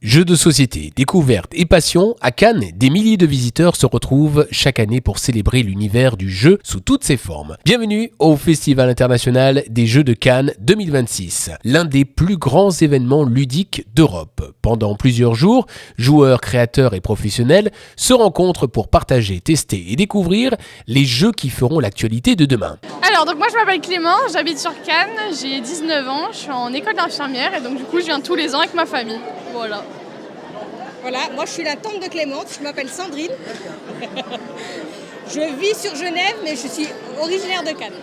Jeux de société, découvertes et passion, à Cannes, des milliers de visiteurs se retrouvent chaque année pour célébrer l'univers du jeu sous toutes ses formes. Bienvenue au Festival international des Jeux de Cannes 2026, l'un des plus grands événements ludiques d'Europe. Pendant plusieurs jours, joueurs, créateurs et professionnels se rencontrent pour partager, tester et découvrir les jeux qui feront l'actualité de demain. Alors, donc moi je m'appelle Clément, j'habite sur Cannes, j'ai 19 ans, je suis en école d'infirmière et donc du coup je viens tous les ans avec ma famille. Voilà. Voilà, moi je suis la tante de Clément, je m'appelle Sandrine. Je vis sur Genève, mais je suis originaire de Cannes.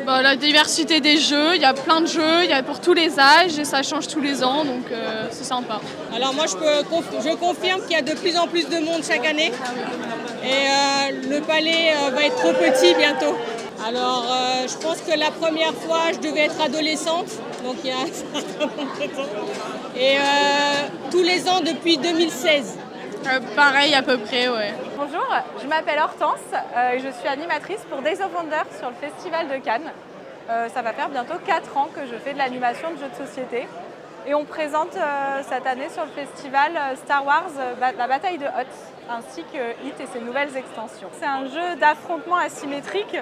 Bah, la diversité des jeux, il y a plein de jeux, il y a pour tous les âges et ça change tous les ans, donc c'est sympa. Alors moi je confirme qu'il y a de plus en plus de monde chaque année. Et le palais va être trop petit bientôt. Alors je pense que la première fois je devais être adolescente, donc il y a un certain nombre de temps. Et tous les ans depuis 2016. Pareil à peu près, ouais. Bonjour, je m'appelle Hortense et je suis animatrice pour Days of Wonder sur le Festival de Cannes. Ça va faire bientôt 4 ans que je fais de l'animation de jeux de société. Et on présente cette année sur le festival Star Wars, la bataille de Hoth, ainsi que Hit et ses nouvelles extensions. C'est un jeu d'affrontement asymétrique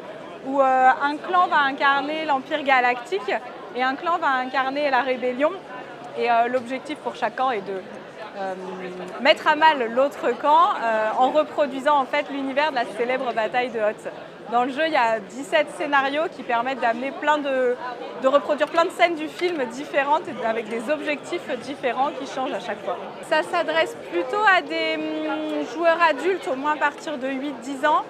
où un clan va incarner l'Empire galactique et un clan va incarner la rébellion. Et l'objectif pour chaque camp est de mettre à mal l'autre camp en reproduisant en fait l'univers de la célèbre bataille de Hoth. Dans le jeu, il y a 17 scénarios qui permettent d'amener de reproduire plein de scènes du film différentes avec des objectifs différents qui changent à chaque fois. Ça s'adresse plutôt à des joueurs adultes, au moins à partir de 8-10 ans.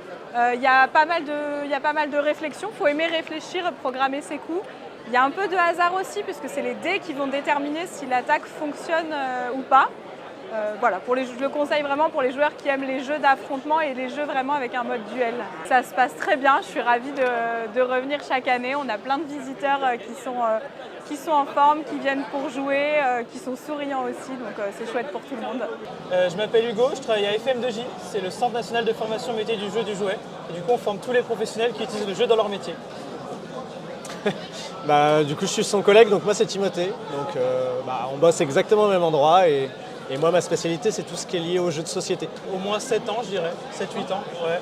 Il y a pas mal de réflexions, il faut aimer réfléchir, programmer ses coups. Il y a un peu de hasard aussi, puisque c'est les dés qui vont déterminer si l'attaque fonctionne ou pas. Voilà, je le conseille vraiment pour les joueurs qui aiment les jeux d'affrontement et les jeux vraiment avec un mode duel. Ça se passe très bien, je suis ravie de revenir chaque année. On a plein de visiteurs qui sont en forme, qui viennent pour jouer, qui sont souriants aussi, donc c'est chouette pour tout le monde. Je m'appelle Hugo, je travaille à FM2J, c'est le Centre national de formation métier du jeu du jouet. Et du coup, on forme tous les professionnels qui utilisent le jeu dans leur métier. Du coup, je suis son collègue, donc moi c'est Timothée. Donc on bosse exactement au même endroit et moi ma spécialité c'est tout ce qui est lié aux jeux de société. Au moins 7 ans, je dirais, 7-8 ans, ouais.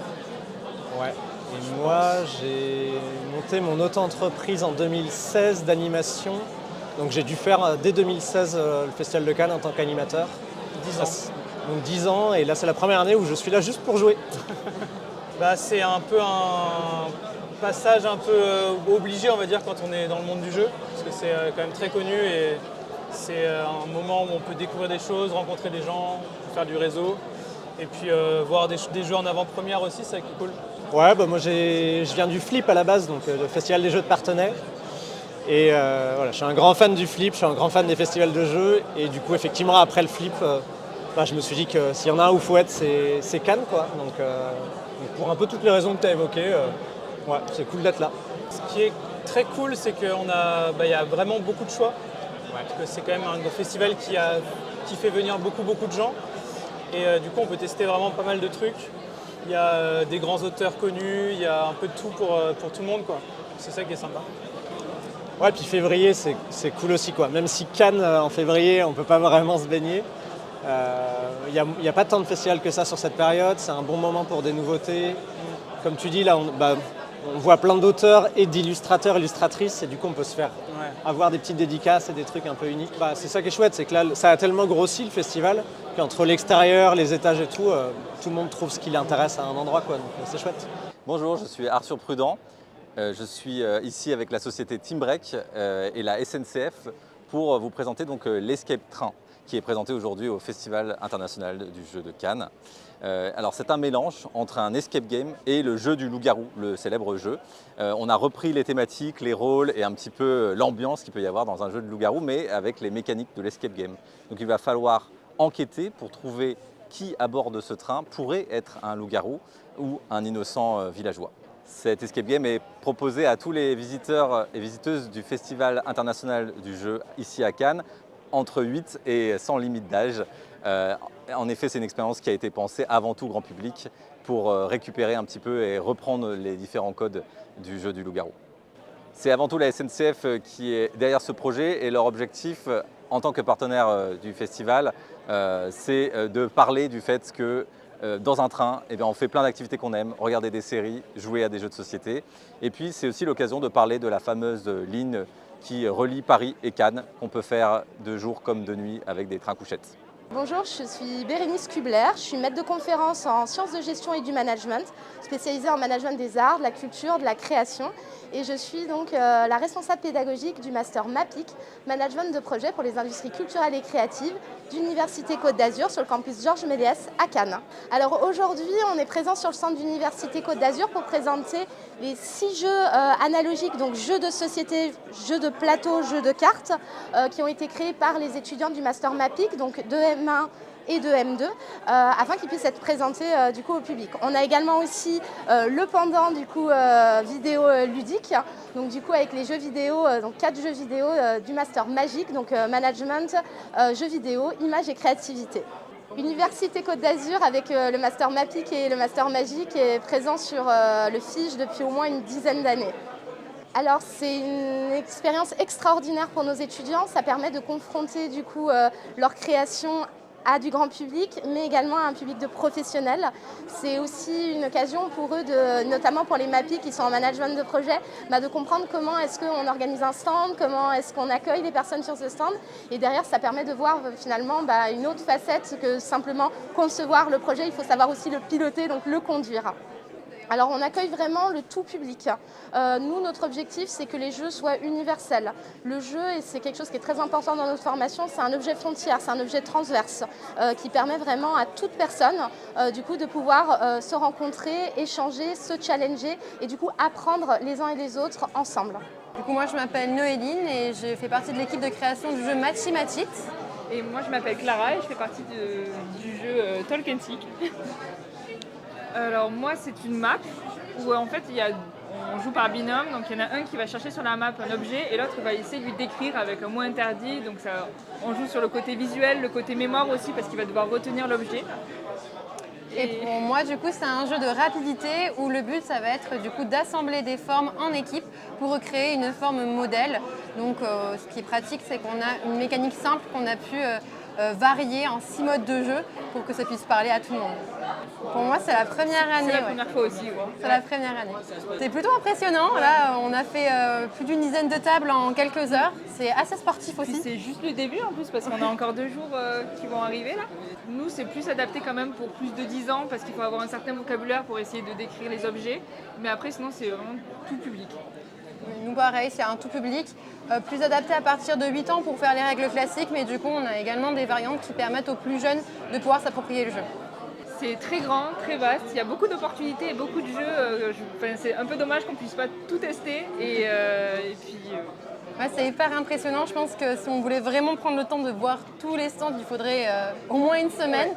Ouais. Et moi j'ai monté mon auto-entreprise en 2016 d'animation. Donc j'ai dû faire dès 2016 le Festival de Cannes en tant qu'animateur. 10 ans. Donc 10 ans et là c'est la première année où je suis là juste pour jouer. C'est un peu un passage un peu obligé, on va dire, quand on est dans le monde du jeu, parce que c'est quand même très connu et c'est un moment où on peut découvrir des choses, rencontrer des gens, faire du réseau et puis voir des jeux en avant-première aussi, c'est ça qui est cool. Ouais, moi je viens du Flip à la base, donc le Festival des jeux de Parthenay. Et voilà, je suis un grand fan du Flip, je suis un grand fan des festivals de jeux et du coup effectivement après le Flip, je me suis dit que s'il y en a un où il faut être, c'est Cannes quoi. Donc pour un peu toutes les raisons que tu as évoquées, ouais, c'est cool d'être là. Ce qui est très cool, c'est qu'il y a vraiment beaucoup de choix. Ouais. Parce que c'est quand même un festival qui fait venir beaucoup de gens. Et du coup, on peut tester vraiment pas mal de trucs. Il y a des grands auteurs connus, il y a un peu de tout pour tout le monde, quoi. C'est ça qui est sympa. Ouais, puis février, c'est cool aussi, quoi. Même si Cannes, en février, on ne peut pas vraiment se baigner. Il n'y a pas tant de festivals que ça sur cette période. C'est un bon moment pour des nouveautés. Comme tu dis, là, on voit plein d'auteurs et d'illustrateurs, illustratrices, et du coup on peut se faire avoir des petites dédicaces et des trucs un peu uniques. C'est ça qui est chouette, c'est que là ça a tellement grossi le festival qu'entre l'extérieur, les étages et tout le monde trouve ce qui l'intéresse à un endroit, quoi. Donc c'est chouette. Bonjour, je suis Arthur Prudent. Je suis ici avec la société Teambreak et la SNCF pour vous présenter donc l'Escape Train qui est présenté aujourd'hui au Festival international du jeu de Cannes. Alors c'est un mélange entre un escape game et le jeu du loup-garou, le célèbre jeu. On a repris les thématiques, les rôles et un petit peu l'ambiance qu'il peut y avoir dans un jeu de loup-garou, mais avec les mécaniques de l'escape game. Donc il va falloir enquêter pour trouver qui à bord de ce train pourrait être un loup-garou ou un innocent villageois. Cet escape game est proposé à tous les visiteurs et visiteuses du Festival international du jeu ici à Cannes, entre 8 et sans limite d'âge. En effet, c'est une expérience qui a été pensée avant tout grand public pour récupérer un petit peu et reprendre les différents codes du jeu du loup-garou. C'est avant tout la SNCF qui est derrière ce projet et leur objectif en tant que partenaire du festival, c'est de parler du fait que dans un train, eh bien, on fait plein d'activités qu'on aime, regarder des séries, jouer à des jeux de société. Et puis c'est aussi l'occasion de parler de la fameuse ligne qui relie Paris et Cannes, qu'on peut faire de jour comme de nuit avec des trains couchettes. Bonjour, je suis Bérénice Kubler, je suis maître de conférence en sciences de gestion et du management, spécialisée en management des arts, de la culture, de la création. Et je suis donc la responsable pédagogique du master MAPIC, management de projet pour les industries culturelles et créatives d'Université Côte d'Azur sur le campus Georges Méliès à Cannes. Alors aujourd'hui, on est présent sur le centre d'Université Côte d'Azur pour présenter les 6 jeux analogiques, donc jeux de société, jeux de plateau, jeux de cartes, qui ont été créés par les étudiants du master MAPIC, donc de M1 et de M2, afin qu'ils puissent être présentés du coup au public. On a également aussi le pendant du coup vidéo ludique, donc du coup avec les jeux vidéo, donc 4 jeux vidéo du master magique, donc management, jeux vidéo, images et créativité. Université Côte d'Azur avec le master MAPIC et le master magique est présent sur le FIGE depuis au moins une dizaine d'années. Alors c'est une expérience extraordinaire pour nos étudiants, ça permet de confronter du coup leur création à du grand public, mais également à un public de professionnels. C'est aussi une occasion pour eux, notamment pour les MAPI qui sont en management de projet, de comprendre comment est-ce qu'on organise un stand, comment est-ce qu'on accueille les personnes sur ce stand. Et derrière, ça permet de voir finalement une autre facette que simplement concevoir le projet. Il faut savoir aussi le piloter, donc le conduire. Alors on accueille vraiment le tout public. Nous, notre objectif, c'est que les jeux soient universels. Le jeu, et c'est quelque chose qui est très important dans notre formation, c'est un objet frontière, c'est un objet transverse qui permet vraiment à toute personne du coup, de pouvoir se rencontrer, échanger, se challenger et du coup apprendre les uns et les autres ensemble. Du coup, moi je m'appelle Noéline et je fais partie de l'équipe de création du jeu Matchimatit. Et moi je m'appelle Clara et je fais partie du jeu Tolkien Seek. Alors moi c'est une map où en fait on joue par binôme, donc il y en a un qui va chercher sur la map un objet et l'autre va essayer de lui décrire avec un mot interdit, donc on joue sur le côté visuel, le côté mémoire aussi parce qu'il va devoir retenir l'objet. Et pour moi du coup c'est un jeu de rapidité où le but ça va être du coup d'assembler des formes en équipe pour recréer une forme modèle. Donc ce qui est pratique c'est qu'on a une mécanique simple qu'on a pu varier en 6 modes de jeu pour que ça puisse parler à tout le monde. Pour moi, c'est la première année. C'est la première fois aussi. Ouais. C'est la première année. C'est plutôt impressionnant. Là, on a fait plus d'une dizaine de tables en quelques heures. C'est assez sportif aussi. C'est juste le début en plus parce qu'on a encore 2 jours qui vont arriver là. Nous, c'est plus adapté quand même pour plus de 10 ans parce qu'il faut avoir un certain vocabulaire pour essayer de décrire les objets. Mais après, sinon, c'est vraiment tout public. Nous, pareil, c'est un tout public. Plus adapté à partir de 8 ans pour faire les règles classiques, mais du coup, on a également des variantes qui permettent aux plus jeunes de pouvoir s'approprier le jeu. C'est très grand, très vaste, il y a beaucoup d'opportunités et beaucoup de jeux. C'est un peu dommage qu'on ne puisse pas tout tester. Et puis, Ouais, c'est hyper impressionnant. Je pense que si on voulait vraiment prendre le temps de voir tous les stands, il faudrait au moins une semaine.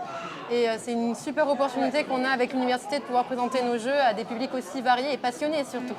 Ouais. Et c'est une super opportunité qu'on a avec l'université de pouvoir présenter nos jeux à des publics aussi variés et passionnés surtout.